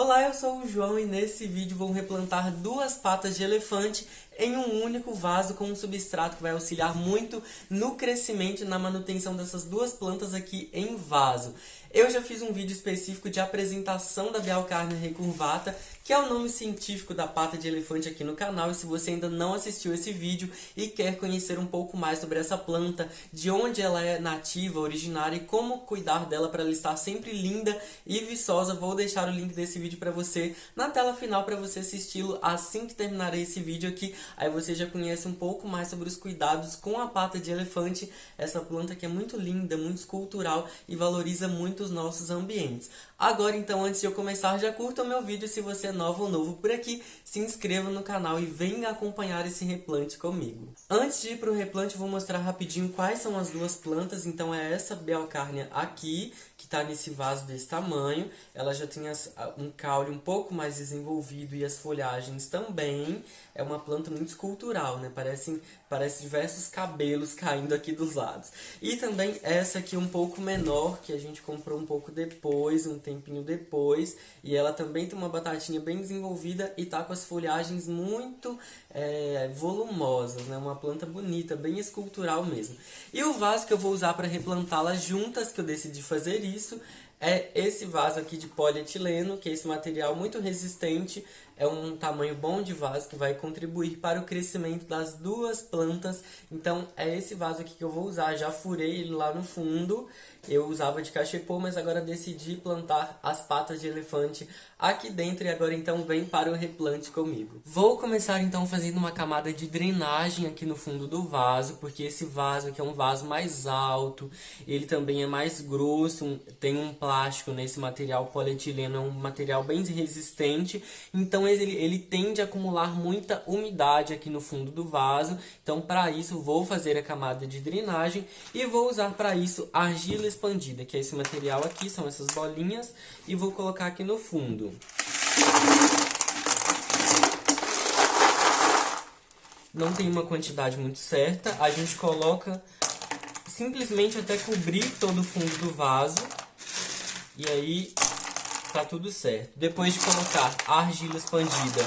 Olá, eu sou o João e nesse vídeo vou replantar duas patas de elefante em um único vaso com um substrato que vai auxiliar muito no crescimento e na manutenção dessas duas plantas aqui em vaso. Eu já fiz um vídeo específico de apresentação da Bellcarnia recurvata, que é o nome científico da pata de elefante aqui no canal. E se você ainda não assistiu esse vídeo e quer conhecer um pouco mais sobre essa planta, de onde ela é nativa, originária e como cuidar dela para ela estar sempre linda e viçosa, vou deixar o link desse vídeo para você na tela final para você assisti-lo assim que terminar esse vídeo aqui. Aí você já conhece um pouco mais sobre os cuidados com a pata de elefante, essa planta que é muito linda, muito escultural e valoriza muito os nossos ambientes. Agora então, antes de eu começar, já curta o meu vídeo se você é novo ou novo por aqui, se inscreva no canal e venha acompanhar esse replante comigo. Antes de ir para o replante, eu vou mostrar rapidinho quais são as duas plantas. Então é essa Bellcarnia aqui, que está nesse vaso desse tamanho. Ela já tem um caule um pouco mais desenvolvido e as folhagens também. É uma planta muito escultural, né? Parece diversos cabelos caindo aqui dos lados. E também essa aqui um pouco menor, que a gente comprou um pouco depois, um tempinho depois. E ela também tem uma batatinha bem desenvolvida e tá com as folhagens muito volumosas, né? Uma planta bonita, bem escultural mesmo. E o vaso que eu vou usar para replantá-las juntas, que eu decidi fazer isso, é esse vaso aqui de polietileno, que é esse material muito resistente. É um tamanho bom de vaso que vai contribuir para o crescimento das duas plantas. Então é esse vaso aqui que eu vou usar. Já furei ele lá no fundo. Eu usava de cachepô, mas agora decidi plantar as patas de elefante aqui dentro. E agora então vem para o replante comigo. Vou começar então fazendo uma camada de drenagem aqui no fundo do vaso, porque esse vaso aqui é um vaso mais alto. Ele também é mais grosso, tem um plástico nesse material polietileno, é um material bem resistente. Então ele tende a acumular muita umidade aqui no fundo do vaso. Então para isso vou fazer a camada de drenagem e vou usar para isso argila expandida, que é esse material aqui, são essas bolinhas, e vou colocar aqui no fundo. Não tem uma quantidade muito certa, a gente coloca simplesmente até cobrir todo o fundo do vaso, e aí tá tudo certo. Depois de colocar a argila expandida,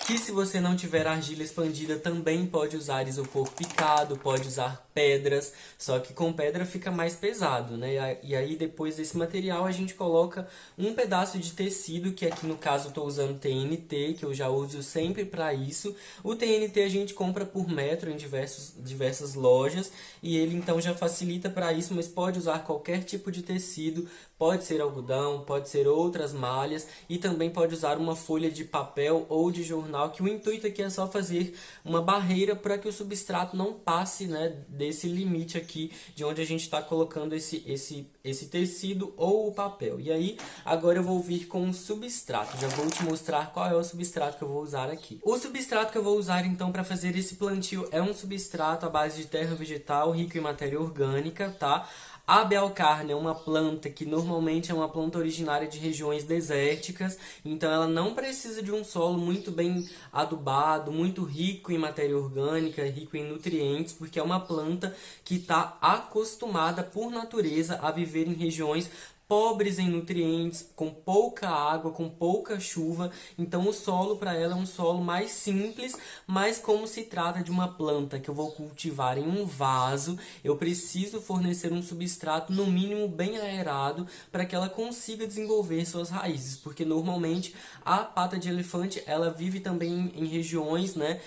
que se você não tiver argila expandida também pode usar isopor picado, pode usar pedras, só que com pedra fica mais pesado, né? E aí depois desse material a gente coloca um pedaço de tecido, que aqui no caso eu estou usando TNT, que eu já uso sempre para isso. O TNT a gente compra por metro em diversas lojas, e ele então já facilita para isso, mas pode usar qualquer tipo de tecido, pode ser algodão, pode ser outras malhas, e também pode usar uma folha de papel ou de jornal, que o intuito aqui é só fazer uma barreira para que o substrato não passe, né, desse limite aqui de onde a gente está colocando esse tecido ou o papel. E aí, agora eu vou vir com o substrato. Já vou te mostrar qual é o substrato que eu vou usar aqui. O substrato que eu vou usar então para fazer esse plantio é um substrato à base de terra vegetal rico em matéria orgânica, tá? A Bellcarnia é uma planta que normalmente é uma planta originária de regiões desérticas, então ela não precisa de um solo muito bem adubado, muito rico em matéria orgânica, rico em nutrientes, porque é uma planta que está acostumada por natureza a viver em regiões pobres em nutrientes, com pouca água, com pouca chuva. Então o solo para ela é um solo mais simples, mas como se trata de uma planta que eu vou cultivar em um vaso, eu preciso fornecer um substrato no mínimo bem aerado para que ela consiga desenvolver suas raízes, porque normalmente a pata de elefante ela vive também em regiões, né,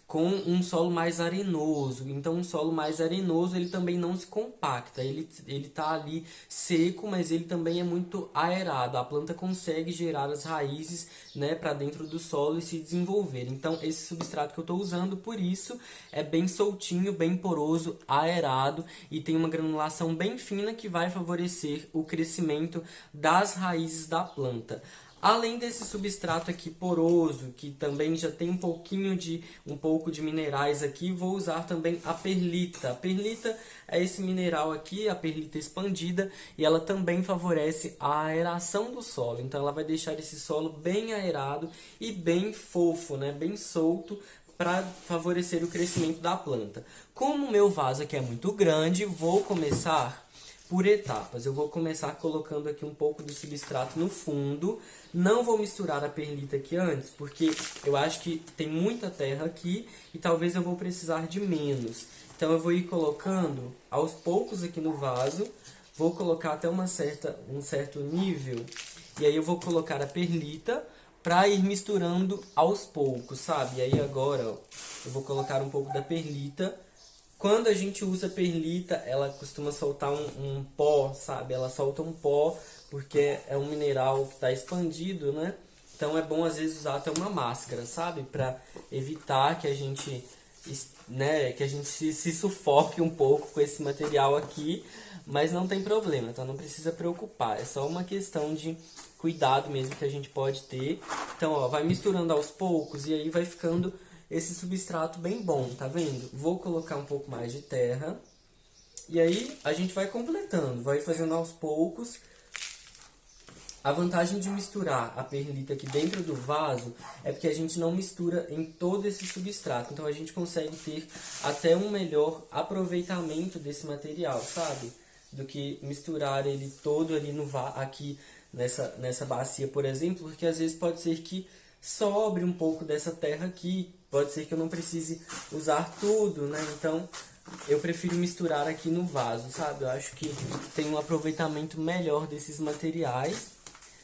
com um solo mais arenoso. Então um solo mais arenoso ele também não se compacta, ele tá ali seco, mas ele também é muito aerado. A planta consegue gerar as raízes, né, para dentro do solo e se desenvolver. Então esse substrato que eu estou usando, por isso, é bem soltinho, bem poroso, aerado e tem uma granulação bem fina que vai favorecer o crescimento das raízes da planta. Além desse substrato aqui poroso, que também já tem um pouco de minerais aqui, vou usar também a perlita. A perlita é esse mineral aqui, a perlita expandida, e ela também favorece a aeração do solo. Então ela vai deixar esse solo bem aerado e bem fofo, né? Bem solto, para favorecer o crescimento da planta. Como o meu vaso aqui é muito grande, vou começar por etapas. Eu vou começar colocando aqui um pouco do substrato no fundo. Não vou misturar a perlita aqui antes, porque eu acho que tem muita terra aqui e talvez eu vou precisar de menos. Então eu vou ir colocando aos poucos aqui no vaso. Vou colocar até um certo nível. E aí eu vou colocar a perlita para ir misturando aos poucos, sabe? E aí agora, ó, eu vou colocar um pouco da perlita. Quando a gente usa perlita, ela costuma soltar um pó, sabe? Ela solta um pó porque é um mineral que está expandido, né? Então é bom às vezes usar até uma máscara, sabe? Para evitar que a gente, né, que a gente se sufoque um pouco com esse material aqui, mas não tem problema, então não precisa preocupar. É só uma questão de cuidado mesmo que a gente pode ter. Então, ó, vai misturando aos poucos e aí vai ficando esse substrato bem bom, tá vendo? Vou colocar um pouco mais de terra. E aí a gente vai completando, vai fazendo aos poucos. A vantagem de misturar a perlita aqui dentro do vaso é porque a gente não mistura em todo esse substrato. Então a gente consegue ter até um melhor aproveitamento desse material, sabe? Do que misturar ele todo ali aqui nessa bacia, por exemplo, porque às vezes pode ser que sobre um pouco dessa terra aqui, pode ser que eu não precise usar tudo, né? Então eu prefiro misturar aqui no vaso, sabe? Eu acho que tem um aproveitamento melhor desses materiais.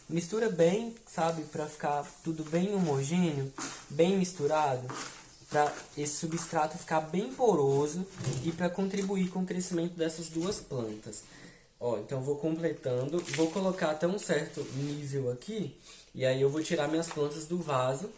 Mistura bem, sabe? Para ficar tudo bem homogêneo, bem misturado, para esse substrato ficar bem poroso e para contribuir com o crescimento dessas duas plantas. Ó, então vou completando, vou colocar até um certo nível aqui e aí eu vou tirar minhas plantas do vaso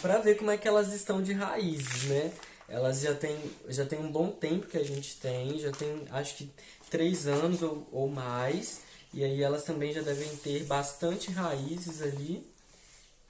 para ver como é que elas estão de raízes, né? Elas já tem um bom tempo que a gente tem, já tem acho que 3 anos ou mais, e aí elas também já devem ter bastante raízes ali.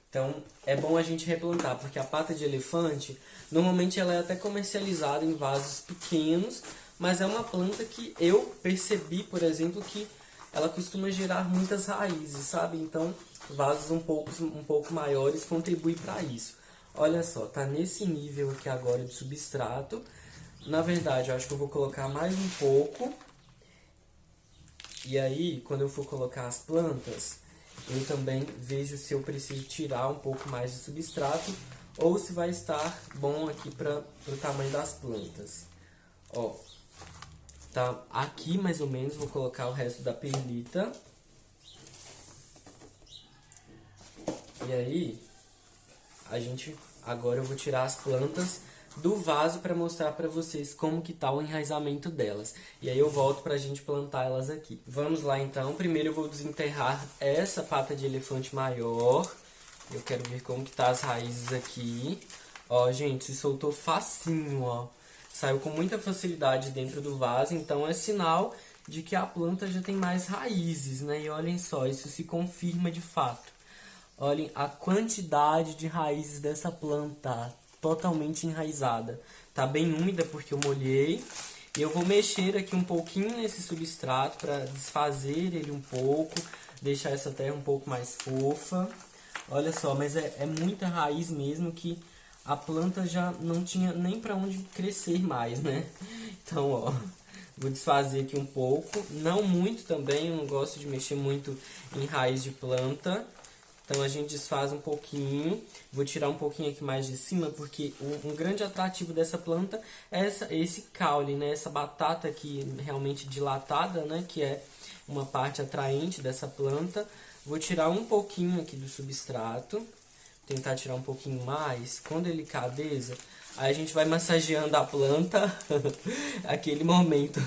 Então é bom a gente replantar, porque a pata de elefante, normalmente ela é até comercializada em vasos pequenos, mas é uma planta que eu percebi, por exemplo, que ela costuma gerar muitas raízes, sabe? Então vasos um pouco maiores contribuem para isso. Olha só, tá nesse nível aqui agora de substrato. Na verdade, eu acho que eu vou colocar mais um pouco. E aí, quando eu for colocar as plantas, eu também vejo se eu preciso tirar um pouco mais de substrato ou se vai estar bom aqui para o tamanho das plantas. Ó, tá aqui mais ou menos, vou colocar o resto da perlita. E aí, agora eu vou tirar as plantas do vaso para mostrar para vocês como que tá o enraizamento delas. E aí eu volto pra gente plantar elas aqui. Vamos lá então, primeiro eu vou desenterrar essa pata de elefante maior. Eu quero ver como que tá as raízes aqui. Ó, gente, se soltou facinho, ó. Saiu com muita facilidade dentro do vaso, então é sinal de que a planta já tem mais raízes, né? E olhem só, isso se confirma de fato. Olhem a quantidade de raízes dessa planta, totalmente enraizada. Tá bem úmida porque eu molhei. E eu vou mexer aqui um pouquinho nesse substrato para desfazer ele um pouco, deixar essa terra um pouco mais fofa. Olha só, mas é muita raiz mesmo que a planta já não tinha nem para onde crescer mais, né? Então, ó, vou desfazer aqui um pouco. Não muito também, eu não gosto de mexer muito em raiz de planta. Então a gente desfaz um pouquinho, vou tirar um pouquinho aqui mais de cima, porque um grande atrativo dessa planta é esse caule, né? Essa batata aqui realmente dilatada, né? Que é uma parte atraente dessa planta. Vou tirar um pouquinho aqui do substrato, tentar tirar um pouquinho mais, com delicadeza. Aí a gente vai massageando a planta, aquele momento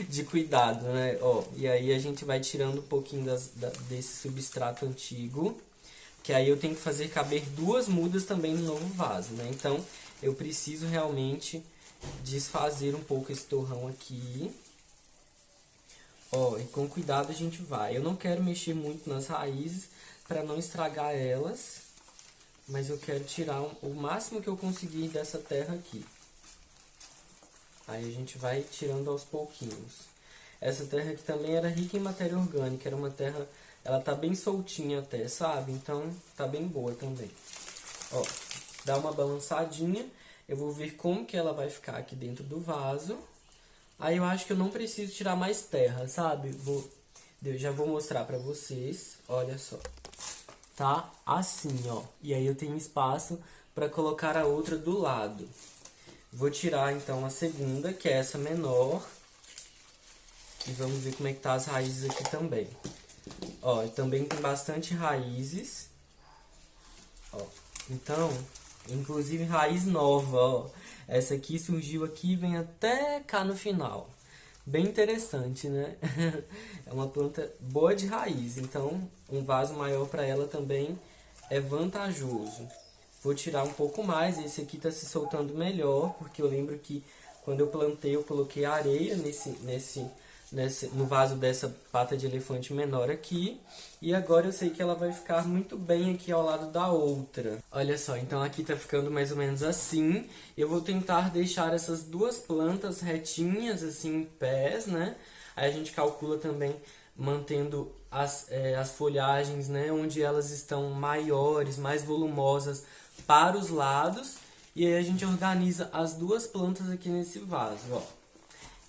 de cuidado, né? Ó, e aí a gente vai tirando um pouquinho desse substrato antigo. Que aí eu tenho que fazer caber 2 mudas também no novo vaso, né? Então, eu preciso realmente desfazer um pouco esse torrão aqui. Ó, e com cuidado a gente vai. Eu não quero mexer muito nas raízes para não estragar elas. Mas eu quero tirar o máximo que eu conseguir dessa terra aqui. Aí a gente vai tirando aos pouquinhos. Essa terra aqui também era rica em matéria orgânica, era uma terra, ela tá bem soltinha até, sabe? Então tá bem boa também. Ó, dá uma balançadinha, eu vou ver como que ela vai ficar aqui dentro do vaso. Aí eu acho que eu não preciso tirar mais terra, sabe? Eu já vou mostrar pra vocês, olha só. Tá assim, ó. E aí eu tenho espaço pra colocar a outra do lado. Vou tirar então a segunda, que é essa menor. E vamos ver como é que tá as raízes aqui também. Ó, também tem bastante raízes. Ó, então, inclusive raiz nova, ó. Essa aqui surgiu aqui e vem até cá no final. Bem interessante, né? É uma planta boa de raiz, então um vaso maior para ela também é vantajoso. Vou tirar um pouco mais, esse aqui está se soltando melhor, porque eu lembro que quando eu plantei eu coloquei areia no vaso dessa pata de elefante menor aqui. E agora eu sei que ela vai ficar muito bem aqui ao lado da outra. Olha só, então aqui tá ficando mais ou menos assim. Eu vou tentar deixar essas duas plantas retinhas, assim, em pés, né? Aí a gente calcula também mantendo as folhagens, né? Onde elas estão maiores, mais volumosas para os lados. E aí a gente organiza as duas plantas aqui nesse vaso, ó.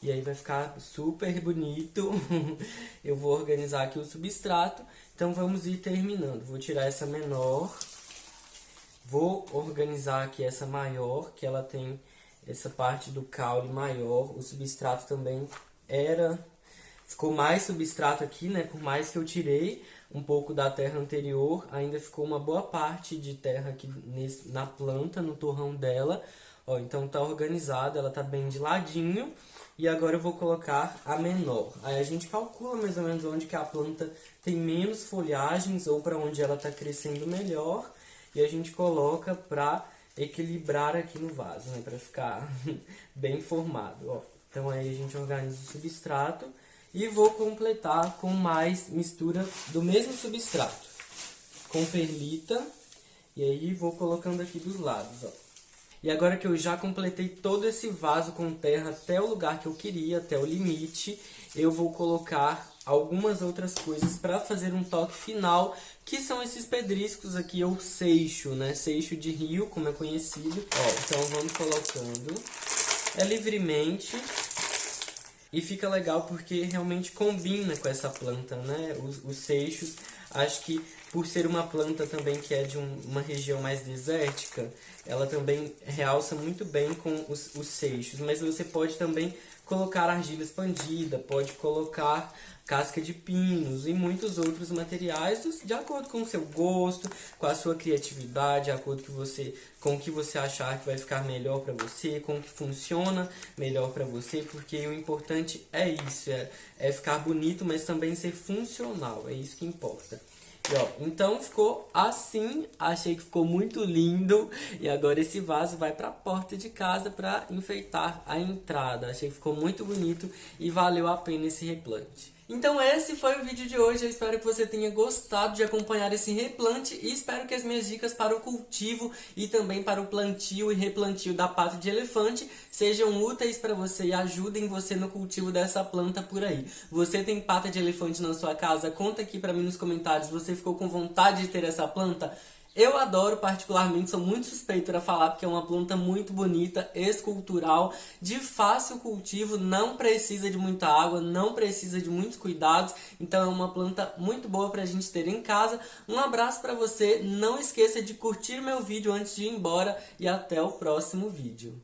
E aí vai ficar super bonito. Eu vou organizar aqui o substrato. Então vamos ir terminando. Vou tirar essa menor. Vou organizar aqui essa maior, que ela tem essa parte do caule maior. O substrato também ficou mais substrato aqui, né? Por mais que eu tirei um pouco da terra anterior, ainda ficou uma boa parte de terra aqui na planta, no torrão dela. Ó, então tá organizada, ela tá bem de ladinho. E agora eu vou colocar a menor. Aí a gente calcula mais ou menos onde que a planta tem menos folhagens ou para onde ela está crescendo melhor. E a gente coloca para equilibrar aqui no vaso, né? Para ficar bem formado, ó. Então aí a gente organiza o substrato e vou completar com mais mistura do mesmo substrato. Com perlita. E aí vou colocando aqui dos lados, ó. E agora que eu já completei todo esse vaso com terra até o lugar que eu queria, até o limite, eu vou colocar algumas outras coisas para fazer um toque final, que são esses pedriscos aqui, ou seixo, né? Seixo de rio, como é conhecido. Ó, então vamos colocando livremente. E fica legal porque realmente combina com essa planta, né? Os seixos, acho que por ser uma planta também que é de uma região mais desértica, ela também realça muito bem com os seixos. Mas você pode também colocar argila expandida, pode colocar casca de pinos e muitos outros materiais de acordo com o seu gosto, com a sua criatividade, de acordo com o que você achar que vai ficar melhor para você, com o que funciona melhor para você, porque o importante é isso, é ficar bonito, mas também ser funcional, é isso que importa. E, ó, então ficou assim, achei que ficou muito lindo e agora esse vaso vai para a porta de casa para enfeitar a entrada. Achei que ficou muito bonito e valeu a pena esse replante. Então esse foi o vídeo de hoje, eu espero que você tenha gostado de acompanhar esse replante e espero que as minhas dicas para o cultivo e também para o plantio e replantio da pata de elefante sejam úteis para você e ajudem você no cultivo dessa planta por aí. Você tem pata de elefante na sua casa? Conta aqui para mim nos comentários, você ficou com vontade de ter essa planta? Eu adoro, particularmente, sou muito suspeito para falar porque é uma planta muito bonita, escultural, de fácil cultivo, não precisa de muita água, não precisa de muitos cuidados, então é uma planta muito boa para a gente ter em casa. Um abraço para você, não esqueça de curtir meu vídeo antes de ir embora e até o próximo vídeo.